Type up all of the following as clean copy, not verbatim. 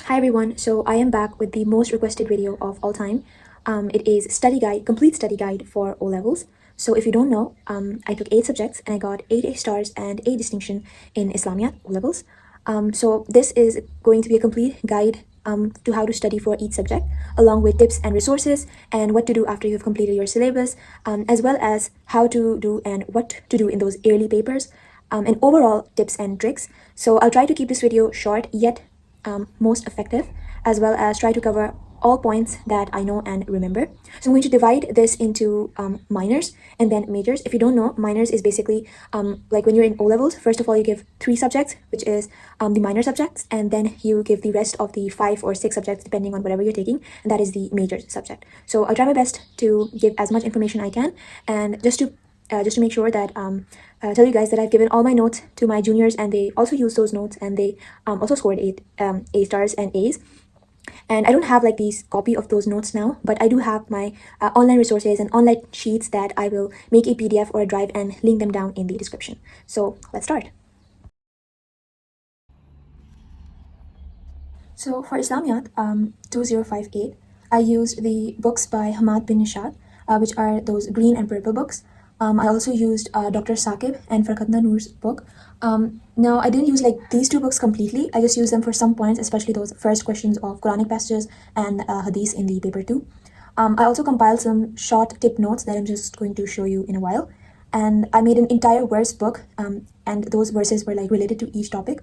Hi everyone, so I am back with the most requested video of all time. It is study guide, complete study guide for O levels. So if you don't know, I took 8 subjects and I got 8 A stars and a distinction in Islamiat O levels. So this is going to be a complete guide to how to study for each subject, along with tips and resources and what to do after you've completed your syllabus, as well as how to do and what to do in those early papers, and overall tips and tricks. So I'll try to keep this video short yet most effective, as well as try to cover all points that I know and remember. So I'm going to divide this into minors and then majors. If you don't know, minors is basically like when you're in O levels, first of all, you give 3 subjects, which is the minor subjects, and then you give the rest of the 5 or 6 subjects, depending on whatever you're taking, and that is the major subject. So I'll try my best to give as much information I can, and just to make sure that tell you guys that I've given all my notes to my juniors, and they also used those notes, and they also scored 8 A stars and A's. And I don't have like these copy of those notes now, but I do have my online resources and online sheets that I will make a PDF or a drive and link them down in the description. So let's start. So for Islamiat 2058, I used the books by Hamad bin Nishad, which are those green and purple books. I also used Dr. Saqib and Farkatna Noor's book. Now, I didn't use like these 2 books completely. I just used them for some points, especially those first questions of Quranic passages and Hadith in the paper 2. I also compiled some short tip notes that I'm just going to show you in a while. And I made an entire verse book, and those verses were like related to each topic.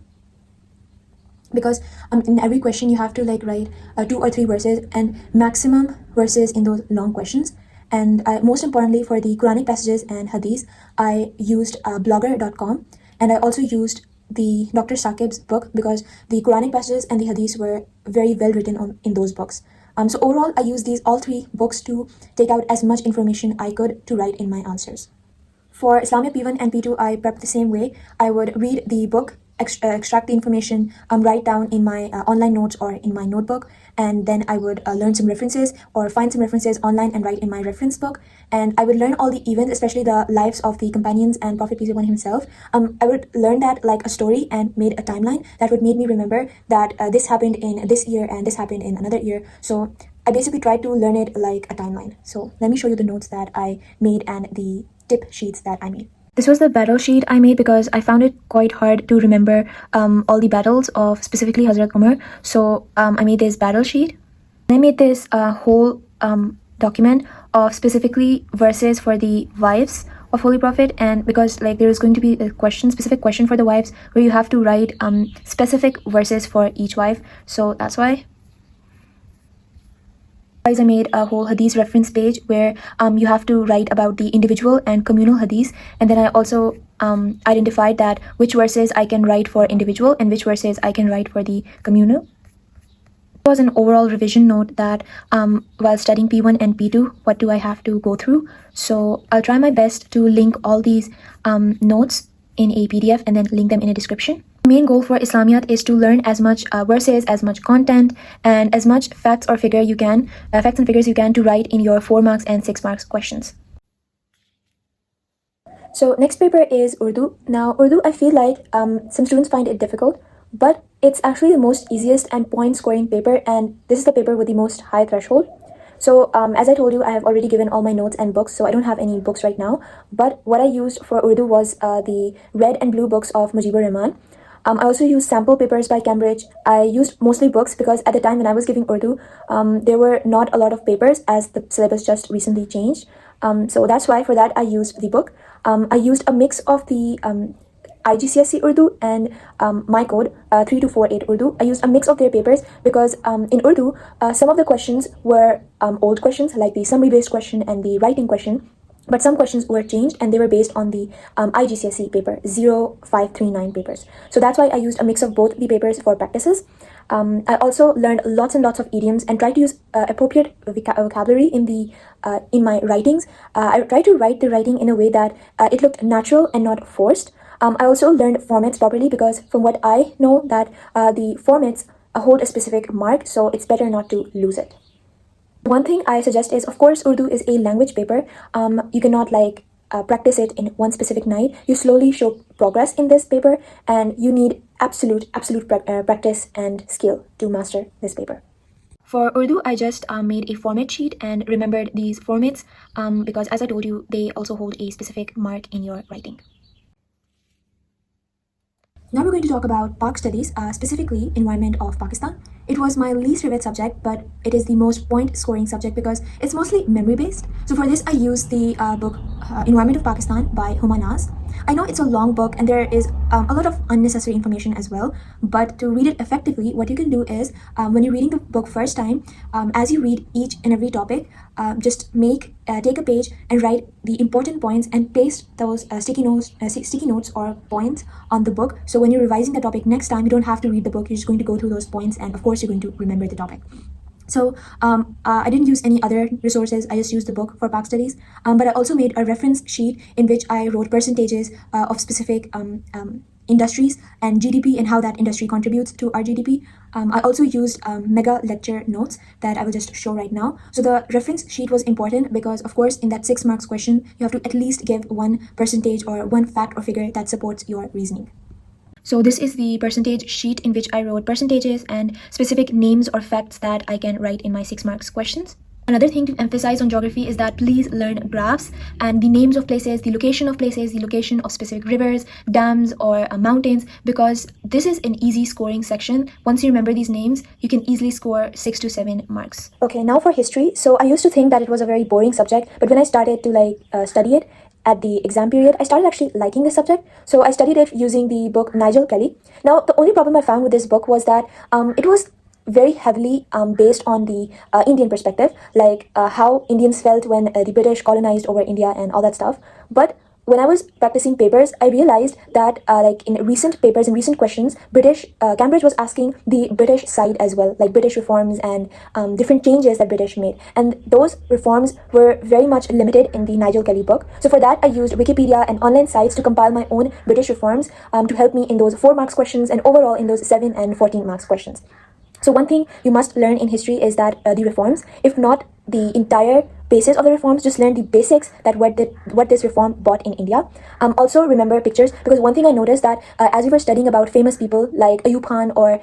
Because in every question you have to like write 2 or 3 verses and maximum verses in those long questions. And most importantly, for the Quranic passages and Hadith, I used blogger.com, and I also used the Dr. Saqib's book because the Quranic passages and the Hadiths were very well written in those books. So overall, I used all 3 books to take out as much information I could to write in my answers. For Islamic P1 and P2, I prepped the same way. I would read the book, extract the information, write down in my online notes or in my notebook, and then I would learn some references or find some references online and write in my reference book. And I would learn all the events, especially the lives of the companions and Prophet peace be upon him himself. I would learn that like a story and made a timeline that would make me remember that this happened in this year and this happened in another year. So I basically tried to learn it like a timeline. So let me show you the notes that I made and the tip sheets that I made. This was the battle sheet I made because I found it quite hard to remember all the battles of specifically Hazrat Umar. So I made this battle sheet. I made this whole document of specifically verses for the wives of Holy Prophet, and because like there is going to be a specific question for the wives where you have to write specific verses for each wife. So that's why. I made a whole Hadith reference page where you have to write about the individual and communal Hadith, and then I also identified that which verses I can write for individual and which verses I can write for the communal. It was an overall revision note that while studying P1 and P2, what do I have to go through? So I'll try my best to link all these notes in a PDF and then link them in a description. The main goal for Islamiat is to learn as much verses, as much content, and as much facts and figures you can to write in your 4 marks and 6 marks questions. So next paper is Urdu. Now Urdu, I feel like some students find it difficult, but it's actually the most easiest and point scoring paper, and this is the paper with the most high threshold. So as I told you, I have already given all my notes and books, so I don't have any books right now. But what I used for Urdu was the red and blue books of Mujibur Rahman. I also used sample papers by Cambridge. I used mostly books because at the time when I was giving Urdu, there were not a lot of papers as the syllabus just recently changed. So that's why for that I used the book. I used a mix of the IGCSE Urdu and my code 3248 Urdu. I used a mix of their papers because in Urdu, some of the questions were old questions like the summary based question and the writing question. But some questions were changed and they were based on the IGCSE paper 0539 papers. So that's why I used a mix of both the papers for practices. I also learned lots and lots of idioms and tried to use appropriate vocabulary in my writings. I tried to write the writing in a way that it looked natural and not forced. I also learned formats properly because from what I know that the formats hold a specific mark, so it's better not to lose it. One thing I suggest is, of course, Urdu is a language paper. You cannot like practice it in one specific night. You slowly show progress in this paper, and you need absolute practice and skill to master this paper. For Urdu, I just made a format sheet and remembered these formats because, as I told you, they also hold a specific mark in your writing. Now we're going to talk about Pak Studies, specifically Environment of Pakistan. It was my least favorite subject, but it is the most point-scoring subject because it's mostly memory-based. So for this, I used the book Environment of Pakistan by Humanaz. I know it's a long book and there is a lot of unnecessary information as well, but to read it effectively, what you can do is when you're reading the book first time, as you read each and every topic, just take a page and write the important points and paste those sticky notes or points on the book. So when you're revising the topic next time, you don't have to read the book. You're just going to go through those points, and of course, you're going to remember the topic. So I didn't use any other resources. I just used the book for Pak Studies. But I also made a reference sheet in which I wrote percentages of specific industries and GDP and how that industry contributes to our GDP. I also used mega lecture notes that I will just show right now. So the reference sheet was important because, of course, in that 6 marks question, you have to at least give one percentage or one fact or figure that supports your reasoning. So this is the percentage sheet in which I wrote percentages and specific names or facts that I can write in my 6 marks questions. Another thing to emphasize on geography is that please learn graphs and the names of places, the location of places, the location of specific rivers, dams, or mountains, because this is an easy scoring section. Once you remember these names, you can easily score 6 to 7 marks. Okay, now for history. So I used to think that it was a very boring subject, but when I started to study it, at the exam period, I started actually liking this subject. So I studied it using the book Nigel Kelly. Now, the only problem I found with this book was that it was very heavily based on the Indian perspective, like how Indians felt when the British colonized over India and all that stuff. But when I was practicing papers, I realized that like in recent papers and recent questions, Cambridge was asking the British side as well, like British reforms and different changes that British made. And those reforms were very much limited in the Nigel Kelly book. So for that, I used Wikipedia and online sites to compile my own British reforms to help me in those 4 marks questions and overall in those 7 and 14 marks questions. So one thing you must learn in history is that the reforms, if not the entire basis of the reforms, just learn the basics that what this reform brought in India. Also remember pictures, because one thing I noticed that as we were studying about famous people like Ayub Khan or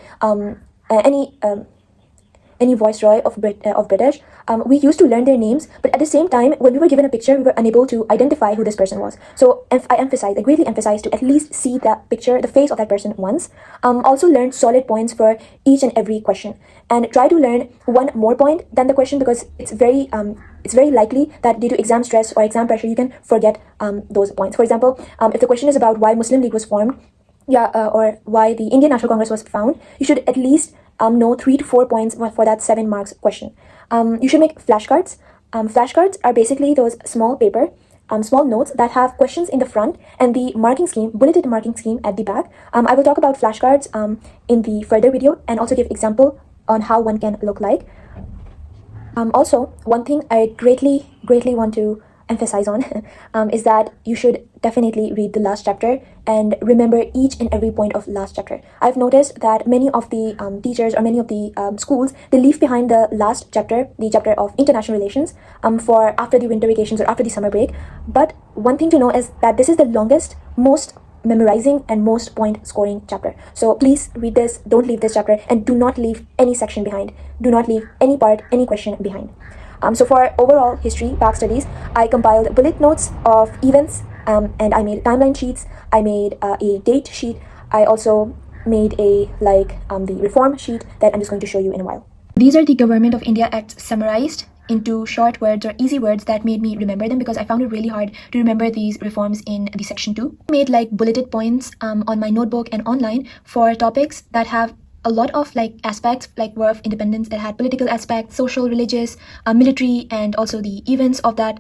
any viceroy of British, we used to learn their names, but at the same time, when we were given a picture, we were unable to identify who this person was. So I greatly emphasized to at least see that picture, the face of that person once. Also learn solid points for each and every question, and try to learn one more point than the question, because it's very likely that due to exam stress or exam pressure, you can forget those points. For example, if the question is about why Muslim League was formed, or why the Indian National Congress was found, you should at least know 3 to 4 points for that 7 marks question. You should make flashcards. Flashcards are basically those small paper, small notes that have questions in the front and the marking scheme, bulleted marking scheme at the back. I will talk about flashcards in the further video and also give example on how one can look like. Also, one thing I greatly want to emphasize on is that you should definitely read the last chapter and remember each and every point of last chapter. I've noticed that many of the teachers or many of the schools, they leave behind the last chapter, the chapter of international relations, for after the winter vacations or after the summer break. But one thing to know is that this is the longest, most memorizing and most point scoring chapter. So please read this, don't leave this chapter, and do not leave any section behind. Do not leave any part, any question behind. So for overall history, Pak Studies, I compiled bullet notes of events, and I made timeline sheets. I made a date sheet. I also made the reform sheet that I'm just going to show you in a while. These are the Government of India Acts summarized into short words or easy words that made me remember them, because I found it really hard to remember these reforms in the section 2. I made bulleted points on my notebook and online for topics that have a lot of aspects, like War of Independence. It had political aspects, social, religious, military, and also the events of that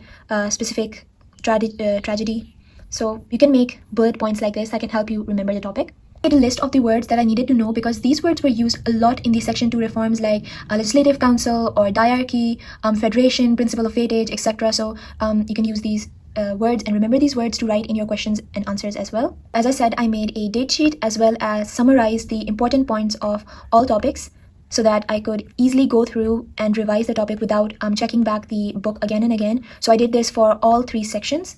specific tragedy. So you can make bullet points like this that can help you remember the topic. I made a list of the words that I needed to know, because these words were used a lot in the section 2 reforms, like legislative council or diarchy, federation, principle of weightage, etc. So you can use these words and remember these words to write in your questions and answers as well. As I said, I made a date sheet as well as summarize the important points of all topics so that I could easily go through and revise the topic without checking back the book again and again. So I did this for all 3 sections.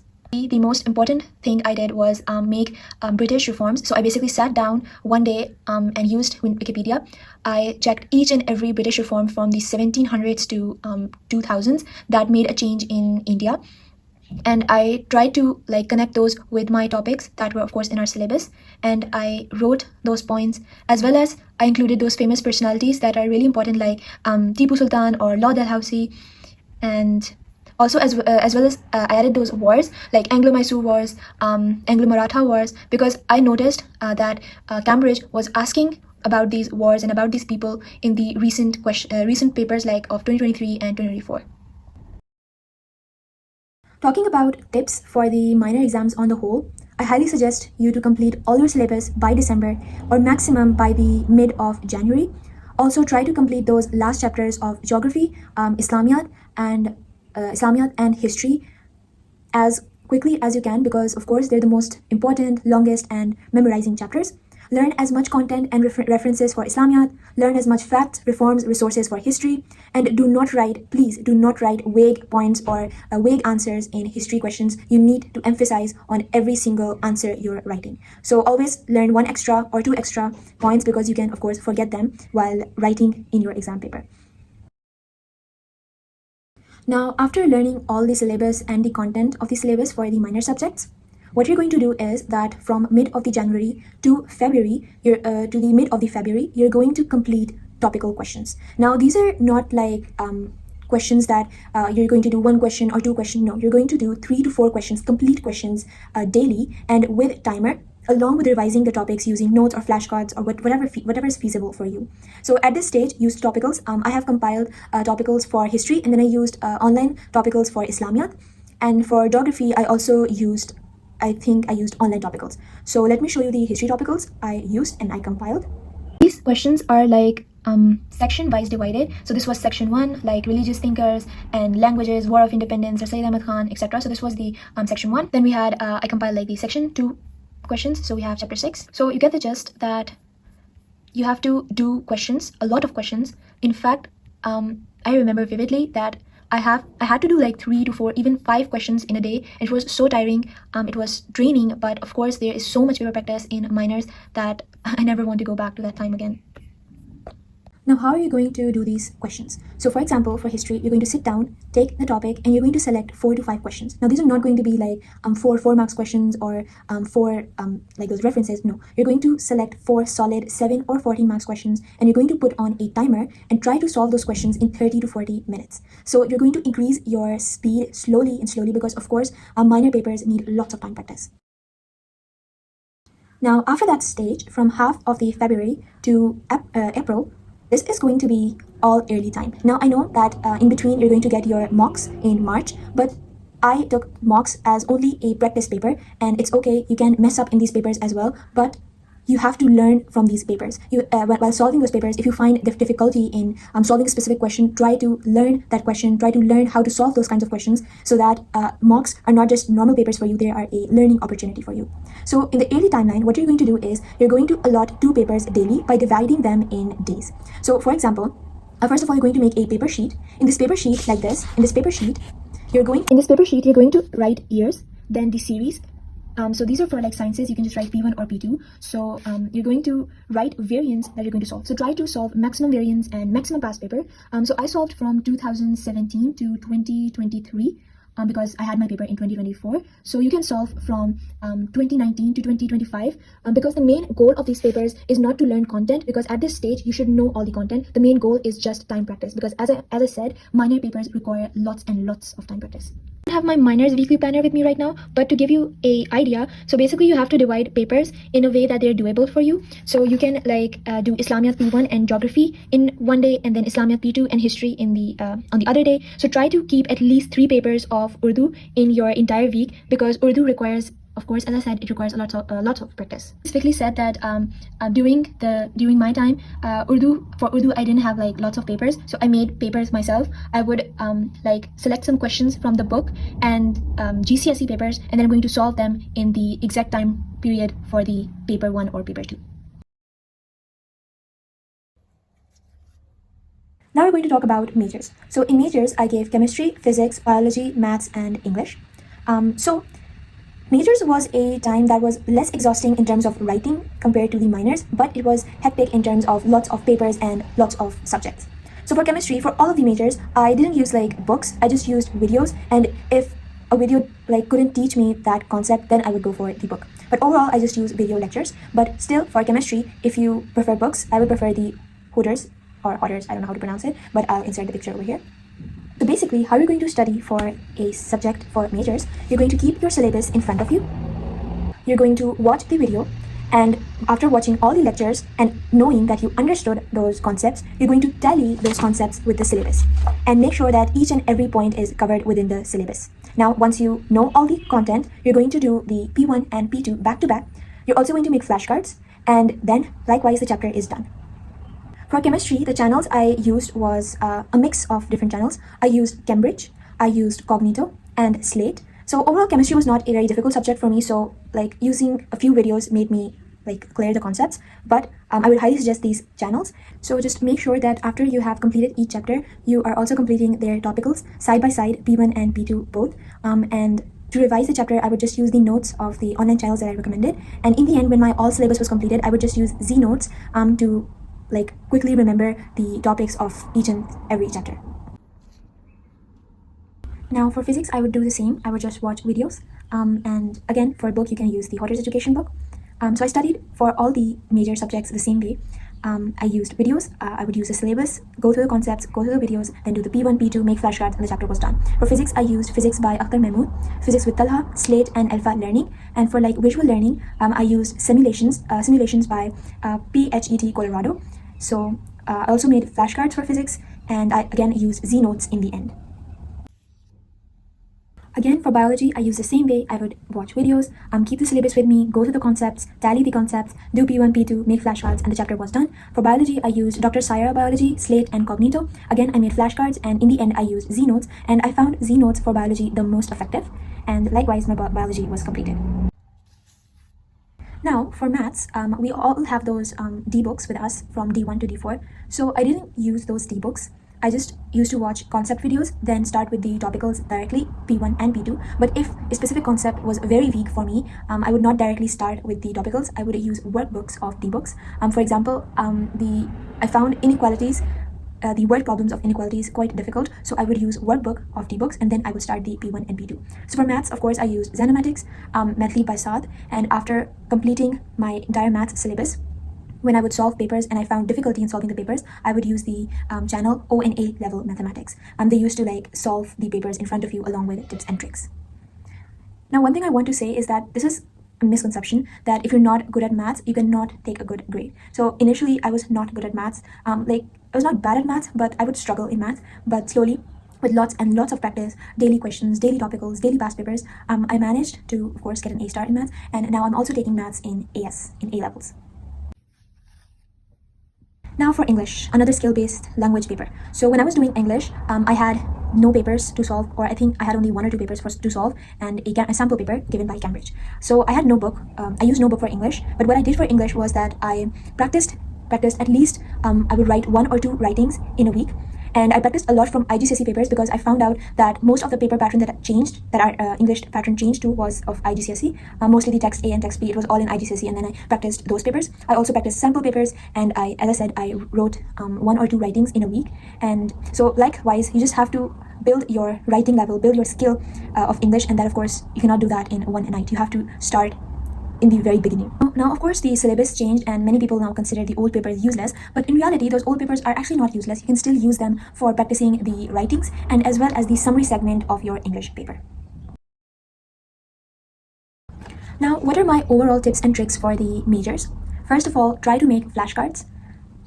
The most important thing I did was make British reforms. So I basically sat down one day and used Wikipedia. I checked each and every British reform from the 1700s to 2000s that made a change in India. And I tried to connect those with my topics that were of course in our syllabus, and I wrote those points, as well as I included those famous personalities that are really important, like Tipu Sultan or Lord Dalhousie, and also as well as I added those wars like Anglo-Mysore wars, Anglo-Maratha wars, because I noticed that Cambridge was asking about these wars and about these people in the recent papers like of 2023 and 2024. Talking about tips for the minor exams on the whole, I highly suggest you to complete all your syllabus by December or maximum by the mid of January. Also try to complete those last chapters of geography, Islamiat and history as quickly as you can, because of course they're the most important, longest and memorizing chapters. Learn as much content and references for Islamiat, learn as much facts, reforms, resources for history, and please do not write vague points or vague answers in history questions. You need to emphasize on every single answer you're writing. So always learn 1 extra or 2 extra points, because you can of course forget them while writing in your exam paper. Now, after learning all the syllabus and the content of the syllabus for the minor subjects, what you're going to do is that from mid of the January to February, to the mid of the February, you're going to complete topical questions. Now, these are not like questions that you're going to do 1 question or 2 questions. No, you're going to do 3 to 4 questions, complete questions daily, and with timer, along with revising the topics using notes or flashcards or whatever is feasible for you. So at this stage, use topicals. I have compiled topicals for history, and then I used online topicals for Islamiat. And for geography, I used online topicals. So let me show you the history topicals I used and I compiled. These questions are like section wise divided. So this was section 1, like religious thinkers and languages, War of Independence, or Sayyid Ahmad Khan, etc. So this was the section 1. Then we had I compiled like the section 2 questions. So we have chapter 6. So you get the gist that you have to do questions, a lot of questions. In fact, I remember vividly that I had to do like 3 to 4, even 5 questions in a day. It was so tiring. It was draining, but of course there is so much paper practice in minors that I never want to go back to that time again. Now, how are you going to do these questions? So for example, for history, you're going to sit down, take the topic, and you're going to select 4 to 5 questions. Now, these are not going to be like 4 marks questions or 4 like those references. No, you're going to select 4 solid 7 or 14 marks questions, and you're going to put on a timer and try to solve those questions in 30 to 40 minutes. So you're going to increase your speed slowly, because of course, minor papers need lots of time practice. Now, after that stage, from half of the February to April, this is going to be all early time. Now, I know that in between you're going to get your mocks in March, but I took mocks as only a practice paper, and it's okay, you can mess up in these papers as well, but you have to learn from these papers. While solving those papers, if you find difficulty in solving a specific question, try to learn that question, try to learn how to solve those kinds of questions, so that mocks are not just normal papers for you, they are a learning opportunity for you. So in the early timeline, what you're going to do is you're going to allot 2 papers daily by dividing them in days. So for example, first of all, you're going to make a paper sheet. In this paper sheet, like this, in this paper sheet, you're going to write years, then the series. So these are for like sciences, you can just write P1 or P2. So you're going to write variance that you're going to solve. So try to solve maximum variance and maximum past paper. So I solved from 2017 to 2023. Because I had my paper in 2024. So you can solve from 2019 to 2025, because the main goal of these papers is not to learn content, because at this stage you should know all the content. The main goal is just time practice, because as I said, minor papers require lots and lots of time practice. I don't have my minors weekly planner with me right now, but to give you a idea, so basically you have to divide papers in a way that they're doable for you. So you can do Islamiat P1 and geography in one day, and then Islamiat P2 and history in the on the other day. So try to keep at least 3 papers of Urdu in your entire week, because Urdu requires, of course, as I said, it requires a lot of practice. Specifically said that during my time, for Urdu I didn't have like lots of papers, so I made papers myself. I would select some questions from the book and GCSE papers, and then I'm going to solve them in the exact time period for the paper 1 or paper 2. Now we're going to talk about majors. So in majors, I gave chemistry, physics, biology, maths, and English. So Majors was a time that was less exhausting in terms of writing compared to the minors, but it was hectic in terms of lots of papers and lots of subjects. So for chemistry, for all of the majors, I didn't use like books, I just used videos, and if a video like couldn't teach me that concept, then I would go for the book. But overall, I just use video lectures. But still, for chemistry, if you prefer books, I would prefer the Hooters or Otters, I don't know how to pronounce it, but I'll insert the picture over here. So basically, how you're going to study for a subject for majors, you're going to keep your syllabus in front of you. You're going to watch the video, and after watching all the lectures and knowing that you understood those concepts, you're going to tally those concepts with the syllabus and make sure that each and every point is covered within the syllabus. Now, once you know all the content, you're going to do the P1 and P2 back to back. You're also going to make flashcards, and then likewise the chapter is done. For chemistry, the channels I used was a mix of different channels. I used Cambridge, I used Cognito, and Slate. So overall, chemistry was not a very difficult subject for me, so like using a few videos made me like clear the concepts, but I would highly suggest these channels. So just make sure that after you have completed each chapter, you are also completing their topicals side by side, P1 and P2 both. And to revise the chapter, I would just use the notes of the online channels that I recommended. And in the end, when my all syllabus was completed, I would just use Z notes to like quickly remember the topics of each and every chapter. Now for physics, I would do the same. I would just watch videos. And again, for a book, you can use the Hodder's Education book. So I studied for all the major subjects the same way. I used videos, I would use the syllabus, go through the concepts, go through the videos, then do the P1, P2, make flashcards, and the chapter was done. For physics, I used Physics by Akhtar Mahmood, Physics with Talha, Slate, and Alpha Learning. And for like visual learning, I used simulations by PHET Colorado. So I also made flashcards for physics, and I again used Z notes in the end. Again, for biology, I use the same way. I would watch videos, keep the syllabus with me, go through the concepts, tally the concepts, do P1, P2, make flashcards, and the chapter was done. For biology, I used Dr. Saira Biology, Slate, and Cognito. Again, I made flashcards, and in the end, I used Z notes, and I found Z notes for biology the most effective, and likewise, my biology was completed. Now, for maths, we all have those D books with us from D1 to D4, so I didn't use those D books. I just used to watch concept videos, then start with the topicals directly, P1 and P2. But if a specific concept was very weak for me, I would not directly start with the topicals. I would use workbooks of the books. For example, I found inequalities, the word problems of inequalities quite difficult, so I would use workbook of the books, and then I would start the P1 and P2. So for maths, of course, I used Xenomatics, Mathlead by Saad, and after completing my entire maths syllabus, when I would solve papers and I found difficulty in solving the papers, I would use the channel O and A level mathematics. They used to like solve the papers in front of you along with tips and tricks. Now, one thing I want to say is that this is a misconception that if you're not good at maths, you cannot take a good grade. So initially, I was not good at maths. I was not bad at maths, but I would struggle in math. But slowly, with lots and lots of practice, daily questions, daily topicals, daily past papers, I managed to, of course, get an A star in maths. And now I'm also taking maths in AS, in A levels. Now for English, another skill-based language paper. So when I was doing English, I had no papers to solve, or I think I had only 1 or 2 papers to solve, and a sample paper given by Cambridge. So I had no book. I used no book for English, but what I did for English was that I practiced at least, I would write 1 or 2 writings in a week. And I practiced a lot from IGCSE papers because I found out that most of the paper pattern that our English pattern changed to was of IGCSE. Mostly the text A and text B, it was all in IGCSE, and then I practiced those papers. I also practiced sample papers, and as I said, I wrote 1 or 2 writings in a week. And so likewise, you just have to build your writing level, build your skill of English, and that of course, you cannot do that in one night. You have to start in the very beginning. Now, of course, the syllabus changed and many people now consider the old papers useless, but in reality, those old papers are actually not useless. You can still use them for practicing the writings and as well as the summary segment of your English paper. Now, what are my overall tips and tricks for the majors? First of all, try to make flashcards.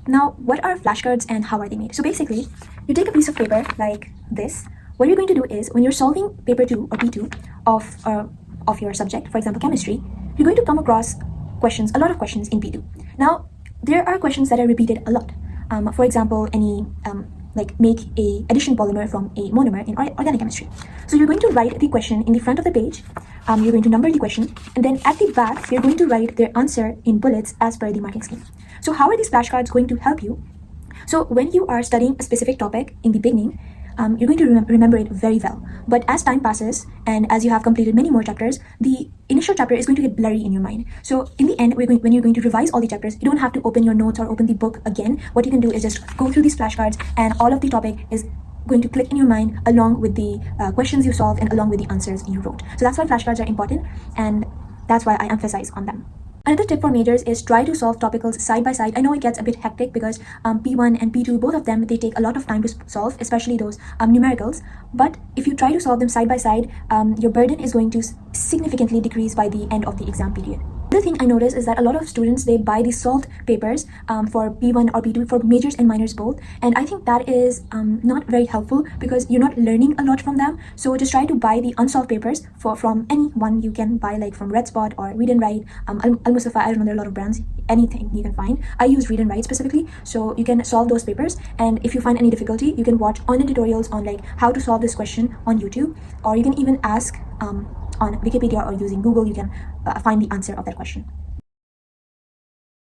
Now, what are flashcards and how are they made? So basically, you take a piece of paper like this. What you're going to do is, when you're solving paper 2 or P2 of your subject, for example, chemistry, you're going to come across questions, a lot of questions in P2. Now, there are questions that are repeated a lot. For example, like make a addition polymer from a monomer in organic chemistry. So you're going to write the question in the front of the page, you're going to number the question, and then at the back, you're going to write their answer in bullets as per the marking scheme. So how are these flashcards going to help you? So when you are studying a specific topic in the beginning, you're going to remember it very well. But as time passes and as you have completed many more chapters, the initial chapter is going to get blurry in your mind. So in the end, when you're going to revise all the chapters, you don't have to open your notes or open the book again. What you can do is just go through these flashcards, and all of the topic is going to click in your mind along with the questions you solved and along with the answers you wrote. So that's why flashcards are important, and that's why I emphasize on them. Another tip for majors is try to solve topicals side by side. I know it gets a bit hectic because P1 and P2, both of them, they take a lot of time to solve, especially those numericals. But if you try to solve them side by side, your burden is going to significantly decrease by the end of the exam period. The thing I noticed is that a lot of students, they buy the solved papers for P1 or P2 for majors and minors both, and I think that is not very helpful because you're not learning a lot from them. So just try to buy the unsolved papers from anyone you can buy, like from Red Spot or Read and Write, Al-Mustafa. I don't know, there are a lot of brands, anything you can find. I use Read and Write specifically, so you can solve those papers, and if you find any difficulty, you can watch online tutorials on like how to solve this question on YouTube, or you can even ask on Wikipedia or using Google. You can find the answer of that question.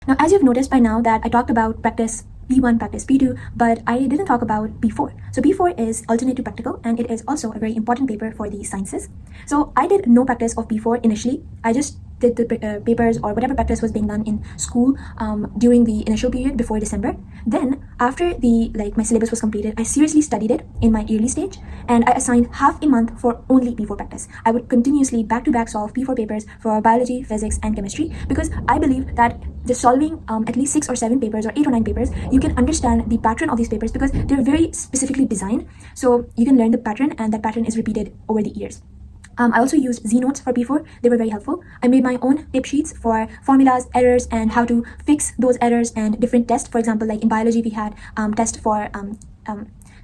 Now, as you've noticed by now that I talked about practice P1, practice P2, but I didn't talk about P4. So P4 is alternate to practical, and it is also a very important paper for the sciences. So I did no practice of P4 initially. I just did the papers or whatever practice was being done in school during the initial period before December. Then after my syllabus was completed, I seriously studied it in my yearly stage, and I assigned half a month for only P4 practice. I would continuously back-to-back solve P4 papers for biology, physics, and chemistry, because I believe that just solving at least 6 or 7 papers or 8 or 9 papers, you can understand the pattern of these papers because they're very specifically designed. So you can learn the pattern, and that pattern is repeated over the years. I also used Z notes for P4. They were very helpful. I made my own tip sheets for formulas, errors, and how to fix those errors, and different tests. For example, like in biology, we had test for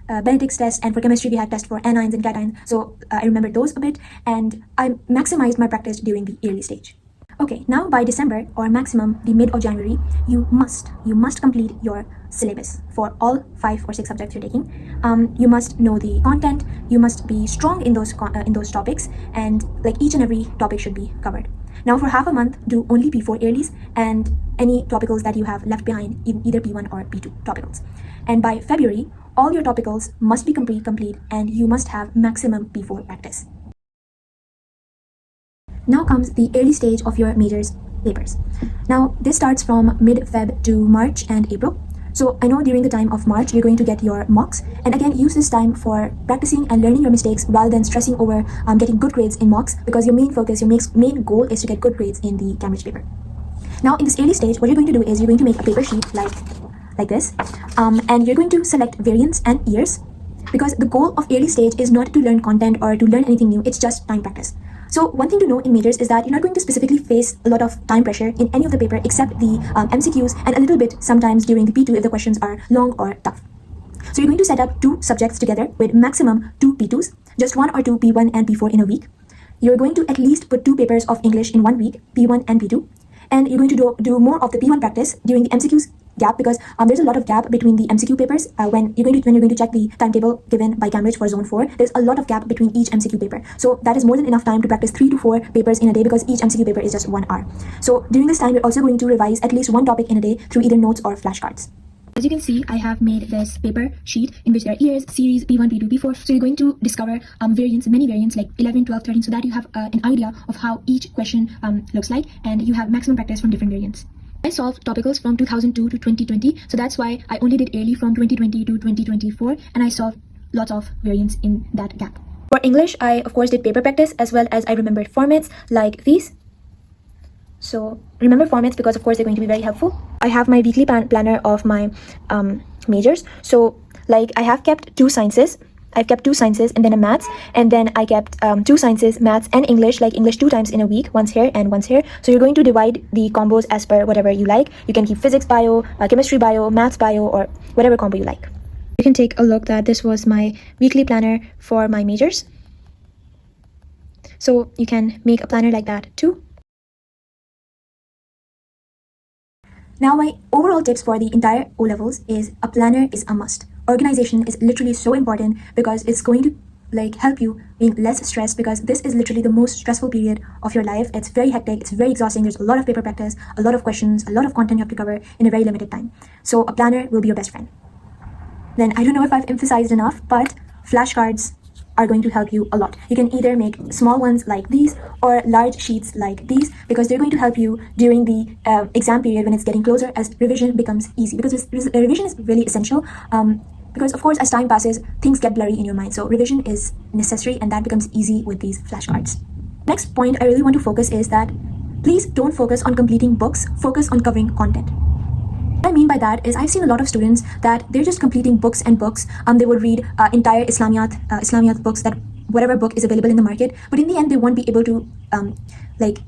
Benedict's test, and for chemistry, we had test for anions and cations. So I remember those a bit, and I maximized my practice during the early stage. Okay, now by December or maximum the mid of January, you must complete your syllabus for all 5 or 6 subjects you're taking. You must know the content. You must be strong in those topics, and like each and every topic should be covered. Now for half a month, do only P4 earlies and any topicals that you have left behind in either P1 or P2 topicals. And by February, all your topicals must be complete, and you must have maximum P4 practice. Now comes the early stage of your majors papers. Now this starts from mid-Feb to March and April. So I know during the time of March, you're going to get your mocks, and again, use this time for practicing and learning your mistakes rather than stressing over getting good grades in mocks, because your main focus, your main goal is to get good grades in the Cambridge paper. Now in this early stage, what you're going to do is you're going to make a paper sheet like this, and you're going to select variants and years, because the goal of early stage is not to learn content or to learn anything new, it's just time practice. So one thing to know in majors is that you're not going to specifically face a lot of time pressure in any of the paper except the MCQs, and a little bit sometimes during the P2 if the questions are long or tough. So you're going to set up 2 subjects together with maximum 2 P2s, just 1 or 2 P1 and P4 in a week. You're going to at least put 2 papers of English in 1 week, P1 and P2, and you're going to do more of the P1 practice during the MCQs gap, because there's a lot of gap between the MCQ papers. When you're going to check the timetable given by Cambridge for Zone 4, there's a lot of gap between each MCQ paper. So that is more than enough time to practice 3 to 4 papers in a day, because each MCQ paper is just 1 hour. So during this time, you're also going to revise at least 1 topic in a day through either notes or flashcards. As you can see, I have made this paper sheet in which there are years, series, P1, P2, P4. So you're going to discover variants, many variants like 11, 12, 13, so that you have an idea of how each question looks like, and you have maximum practice from different variants. I solved topicals from 2002 to 2020, so that's why I only did early from 2020 to 2024, and I solved lots of variants in that gap. For English, I of course did paper practice, as well as I remembered formats like these. So remember formats because of course they're going to be very helpful. I have my weekly planner of my majors. So like I have kept 2 sciences. I've kept 2 sciences and then a maths, and then I kept 2 sciences, maths and English, like English 2 times in a week, once here and once here. So you're going to divide the combos as per whatever you like. You can keep physics bio, chemistry bio, maths bio, or whatever combo you like. You can take a look that this was my weekly planner for my majors. So you can make a planner like that too. Now my overall tips for the entire O-levels is a planner is a must. Organization is literally so important because it's going to help you being less stressed, because this is literally the most stressful period of your life. It's very hectic, it's very exhausting, there's a lot of paper practice, a lot of questions, a lot of content you have to cover in a very limited time. So a planner will be your best friend. Then I don't know if I've emphasized enough, but flashcards are going to help you a lot. You can either make small ones like these or large sheets like these, because they're going to help you during the exam period when it's getting closer, as revision becomes easy, because revision is really essential. Because of course, as time passes, things get blurry in your mind. So revision is necessary, and that becomes easy with these flashcards. Next point I really want to focus is that please don't focus on completing books, focus on covering content. What I mean by that is I've seen a lot of students that they're just completing books and books. They would read entire Islamiat books, that whatever book is available in the market, but in the end they won't be able to like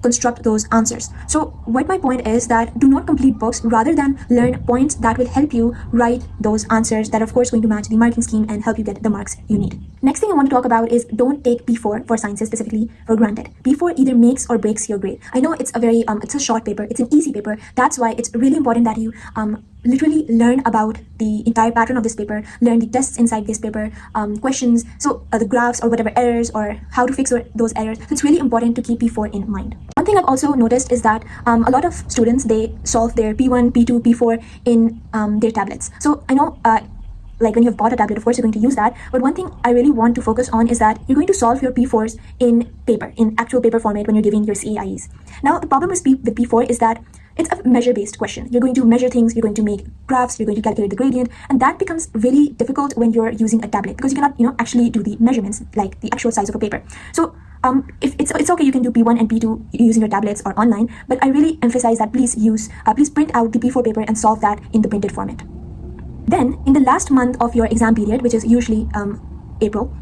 construct those answers. So what my point is that do not complete books, rather than learn points that will help you write those answers that are of course going to match the marking scheme and help you get the marks you need. Next thing I want to talk about is don't take P4 for sciences specifically for granted. P4 either makes or breaks your grade. I know it's a very it's a short paper, it's an easy paper. That's why it's really important that you literally learn about the entire pattern of this paper, learn the tests inside this paper, questions, so the graphs or whatever errors or how to fix those errors. So it's really important to keep P4 in mind. One thing I've also noticed is that a lot of students, they solve their P1, P2, P4 in their tablets. So I know like when you've bought a tablet, of course you're going to use that, but one thing I really want to focus on is that you're going to solve your P4s in paper, in actual paper format when you're giving your CAIEs. Now the problem with P4 is that it's a measure-based question. You're going to measure things, you're going to make graphs, you're going to calculate the gradient, and that becomes really difficult when you're using a tablet, because you cannot, actually do the measurements like the actual size of a paper. So if it's okay, you can do P1 and P2 using your tablets or online, but I really emphasize that please print out the P4 paper and solve that in the printed format. Then in the last month of your exam period, which is usually April,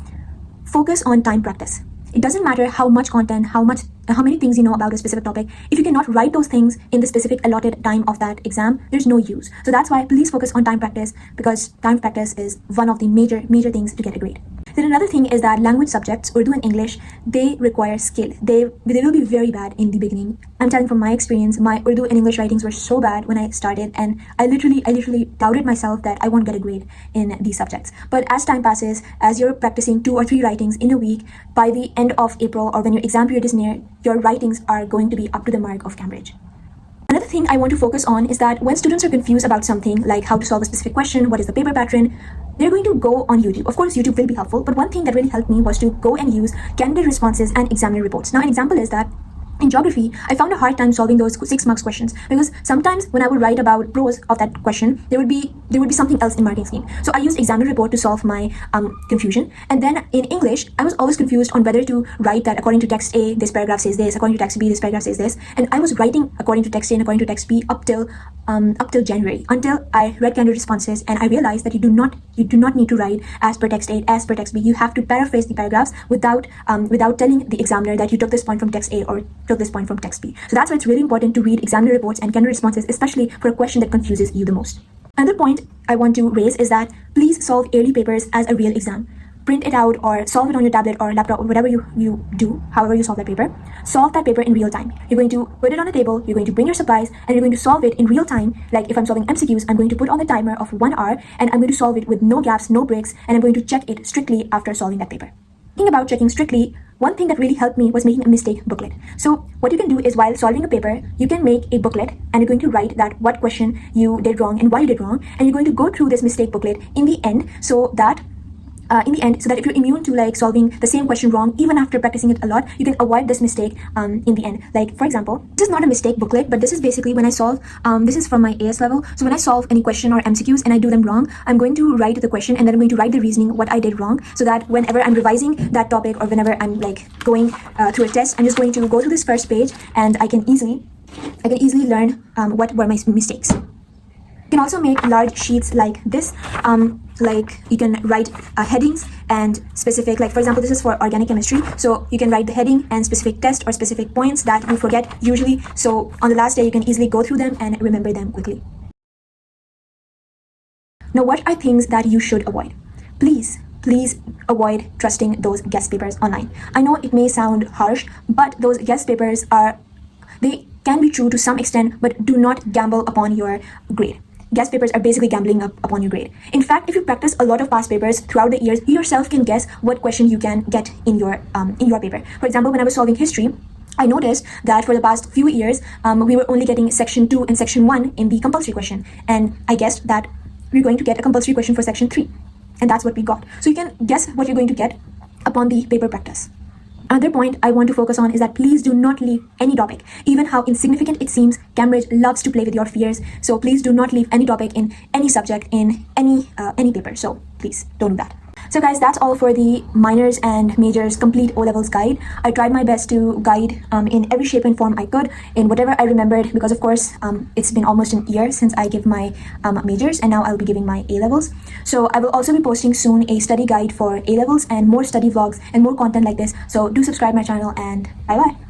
focus on time practice. It doesn't matter how much content, how many things you know about a specific topic. If you cannot write those things in the specific allotted time of that exam, there's no use. So that's why please focus on time practice, because time practice is one of the major things to get a grade. Then another thing is that language subjects, Urdu and English, they require skill. They will be very bad in the beginning. I'm telling from my experience, my Urdu and English writings were so bad when I started, and I literally doubted myself that I won't get a grade in these subjects. But as time passes, as you're practicing 2 or 3 writings in a week, by the end of April or when your exam period is near, your writings are going to be up to the mark of Cambridge. Another thing I want to focus on is that when students are confused about something, like how to solve a specific question, what is the paper pattern, they're going to go on YouTube. Of course, YouTube will be helpful, but one thing that really helped me was to go and use candidate responses and examiner reports. Now, an example is that in geography, I found a hard time solving those 6 marks questions, because sometimes when I would write about pros of that question, there would be something else in marking scheme. So I used examiner report to solve my confusion. And then in English, I was always confused on whether to write that according to text A, this paragraph says this, according to text B, this paragraph says this. And I was writing according to text A and according to text B up till January, until I read candidate responses, and I realized that you do not need to write as per text A, as per text B. You have to paraphrase the paragraphs without telling the examiner that you took this point from text A or took this point from text B. So that's why it's really important to read examiner reports and candidate responses, especially for a question that confuses you the most. Another point I want to raise is that please solve yearly papers as a real exam. Print it out or solve it on your tablet or laptop or whatever you do, however you solve that paper. Solve that paper in real time. You're going to put it on a table, you're going to bring your supplies, and you're going to solve it in real time. Like if I'm solving MCQs, I'm going to put on the timer of 1 hour, and I'm going to solve it with no gaps, no breaks, and I'm going to check it strictly after solving that paper. Thinking about checking strictly, one thing that really helped me was making a mistake booklet. So what you can do is while solving a paper, you can make a booklet, and you're going to write that what question you did wrong and why you did wrong, and you're going to go through this mistake booklet in the end, so that if you're immune to like solving the same question wrong even after practicing it a lot, you can avoid this mistake in the end. Like for example, this is not a mistake booklet, but this is basically when I solve this is from my AS level. So when I solve any question or MCQs and I do them wrong, I'm going to write the question and then I'm going to write the reasoning what I did wrong, so that whenever I'm revising that topic or whenever I'm like going through a test, I'm just going to go through this first page and I can easily learn what were my mistakes. You can also make large sheets like this. Like you can write headings and specific, like for example, this is for organic chemistry. So you can write the heading and specific test or specific points that you forget usually. So on the last day, you can easily go through them and remember them quickly. Now, what are things that you should avoid? Please avoid trusting those guest papers online. I know it may sound harsh, but those guest papers they can be true to some extent, but do not gamble upon your grade. Guest papers are basically gambling upon your grade. In fact, if you practice a lot of past papers throughout the years, you yourself can guess what question you can get in your paper. For example, when I was solving history, I noticed that for the past few years, we were only getting section 2 and section 1 in the compulsory question. And I guessed that we're going to get a compulsory question for section 3. And that's what we got. So you can guess what you're going to get upon the paper practice. Another point I want to focus on is that please do not leave any topic, even how insignificant it seems. Cambridge loves to play with your fears, so please do not leave any topic in any subject in any paper. So please don't do that. So guys, that's all for the minors and majors complete O-levels guide. I tried my best to guide in every shape and form I could, in whatever I remembered, because of course it's been almost an year since I gave my majors, and now I'll be giving my A-levels. So I will also be posting soon a study guide for A-levels and more study vlogs and more content like this. So do subscribe my channel, and bye bye.